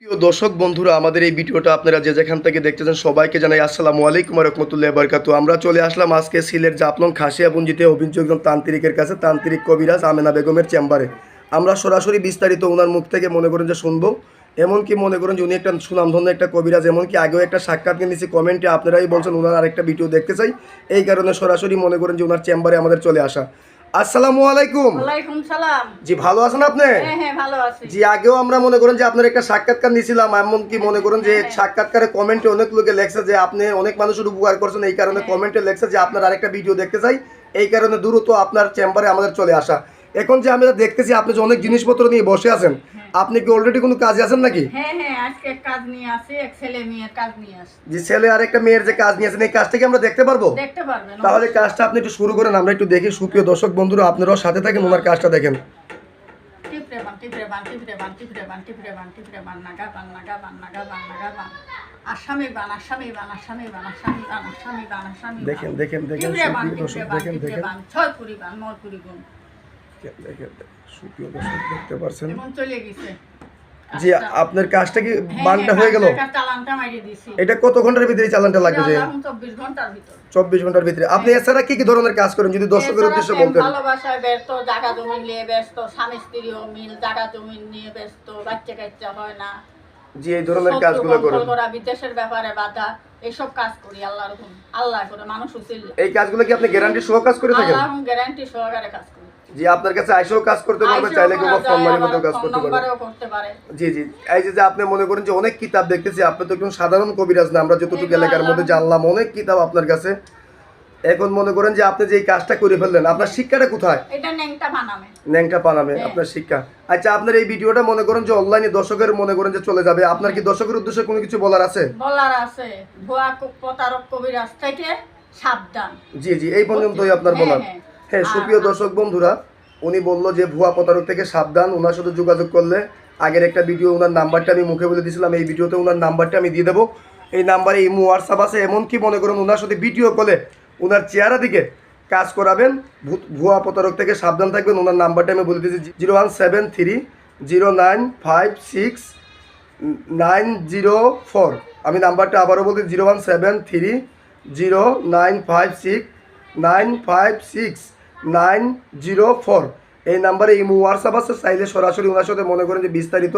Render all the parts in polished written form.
প্রিয় দর্শক বন্ধুরা, আমাদের এই ভিডিওটা আপনারা যে যেখান থেকে দেখতেছেন সবাইকে জানাই আসসালামু আলাইকুম ওয়া রাহমাতুল্লাহি ওয়া বারাকাতুহু। আমরা চলে আসলাম আজকে সিলেট জাফলং খাসিয়াপুঞ্জিতে অভিযোগ তান্ত্রিকের কাছে, তান্ত্রিক কবিরাজ আমেনা বেগমের চেম্বারে। আমরা সরাসরি বিস্তারিত ওনার মুখ থেকে মনে করেন যে শুনবো। এমনকি মনে করেন যে উনি একটা সুনামধন্য একটা কবিরাজ, এমনকি আগেও একটা সাক্ষাৎ নিয়েছি, কমেন্টে আপনারাই বলছেন ওনার আরেকটা ভিডিও দেখতে চাই। এই কারণে সরাসরি মনে করেন যে ওনার চেম্বারে আমাদের চলে আসা। আসসালামু আলাইকুম। ওয়ালাইকুম সালাম। জি, ভালো আছেন আপনি? হ্যাঁ ভালো আছি। জি, আগেও আমরা মনে করেন যে আপনার একটা সাক্ষাৎকার নিয়েছিলাম, এমনকি মনে করেন যে সাক্ষাৎকারে কমেন্টে অনেক লোকে লেখছে যে আপনি অনেক মানুষের উপকার করছেন, এই কারণে কমেন্টে লেখছে যে আপনার আরেকটা ভিডিও দেখতে চাই, এই কারণে দ্রুত আপনার চেম্বারে আমাদের চলে আসা। এখন যে আমরা দেখতেছি আপনি যে অনেক জিনিসপত্র নিয়ে বসে আছেন, আপনি কি অলরেডি কোনো কাজে আছেন নাকি? হ্যাঁ আজকে কাজ নিয়ে আসি, এক ছেলে মেয়ের কাজ নিয়ে আসি। জি, ছেলে আর একটা মেয়ের যে কাজ নিয়েছেন, এই কাজটা কি আমরা দেখতে পারবো? দেখতে পারবেন। তাহলে কাজটা আপনি একটু শুরু করেন, আমরা একটু দেখি। সুপ্রিয় দর্শক বন্ধুরা, আপনারাও সাথে থাকেন, ওনার কাজটা দেখেন। টিপরে বান টিপরে বান টিপরে বান টিপরে বান টিপরে বান টিপরে বান নাগা বান নাগা বান নাগা বান নাগা বান আসামি বান আসামি বান আসামি বান আসামি বান আসামি বান আসামি। দেখেন দেখেন দেখেন সুপ্রিয় দর্শক, দেখেন দেখেন ছয় পুরি বান নয় পুরি গুণ দেখেন সুপ্রিয় দর্শক, দেখতে পাচ্ছেন। এখন চলে গেছে। জি, আপনার কাজটা কি বানটা হয়ে গেল? চালানটা মাইরে দিছি। এটা কত ঘন্টার ভিতরে চালানটা লাগবে? যে 24 ঘন্টার ভিতর। 24 ঘন্টার ভিতরে। আপনি এছাড়া কি কি ধরনের কাজ করেন যদি দর্শকের উদ্দেশ্যে বলতেন? ভালোবাসায় ব্যস্ত, জায়গা জমি নিয়ে ব্যস্ত, স্বামী স্ত্রীও মিল, জায়গা জমি নিয়ে ব্যস্ত, বাচ্চা কাচ্চা হয় না। জি, এই ধরনের কাজগুলো করেন। বিদেশের ব্যাপারে বাধা, এইসব কাজ করি আল্লাহর হুকুম। আল্লাহ করে মানুষ উচিত। এই কাজগুলো কি আপনি গ্যারান্টি সহ কাজ করে থাকেন? আল্লাহ গ্যারান্টি সহকারে কাজ করি। জি, আপনার কাছে আইসেও কাজ করতে পারবে, চাইলে কেউ ফোন মারি মতো কাজ করতে পারে। জি জি, এই যে আপনি মনে করেন যে অনেক কিতাব দেখতেছি, আপনি তো একজন সাধারণ কবিরাজ না, আমরা যতটুকু এলাকার মধ্যে জানলাম অনেক কিতাব আপনার কাছে। এখন মনে করেন যে আপনি যে এই কাজটা করে ফেললেন, আপনার শিক্ষাটা কোথায়? এটা ন্যাংটা বানামে। ন্যাংটা পানামে আপনার শিক্ষা। আচ্ছা, আপনার এই ভিডিওটা মনে করেন যে অনলাইনে দর্শকের মনে করেন যে চলে যাবে, আপনার কি দর্শকের উদ্দেশ্যে কোনো কিছু বলার আছে? বলার আছে, ভুয়া প্রতারক কবিরাজ থেকে সাবধান। জি জি, এই পর্যন্তই আপনার বলার। হ্যাঁ, সুপ্রিয় দর্শক বন্ধুরা, উনি বললো যে ভুয়া প্রতারক থেকে সাবধান, ওনার সাথে যোগাযোগ করলে, আগের একটা ভিডিও ওনার নাম্বারটা আমি মুখে বলে দিয়েছিলাম, এই ভিডিওতে ওনার নাম্বারটা আমি দিয়ে দেবো। এই নাম্বারে ইমো হোয়াটসঅ্যাপ আছে, এমনকি মনে করুন ওনার সাথে ভিডিও কলে ওনার চেহারা দিকে কাজ করাবেন। ভুয়া প্রতারক থেকে সাবধান থাকবেন। ওনার নাম্বারটা আমি বলে দিয়েছি 01730956904। আমি নাম্বারটা আবারও বলছি 01730956956 এই নাম্বারে ইমো হোয়াটসঅ্যাপ আছে, চাইলে সরাসরি ওনার সাথে মনে করেন যে বিস্তারিত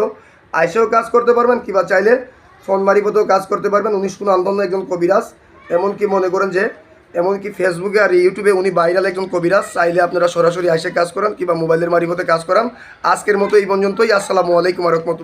আইসেও কাজ করতে পারবেন, কিংবা চাইলে ফোন মারিপতেও কাজ করতে পারবেন। উনি সুনামধন্য একজন কবিরাজ, এমনকি মনে করেন যে এমনকি ফেসবুকে আর ইউটিউবে উনি ভাইরাল একজন কবিরাজ। চাইলে আপনারা সরাসরি আইসে কাজ করান কিংবা মোবাইলের মারিপথে কাজ করান। আজকের মতো এই পর্যন্তই। আসসালামু আলাইকুম ওয়া রাহমাতুল্লাহ।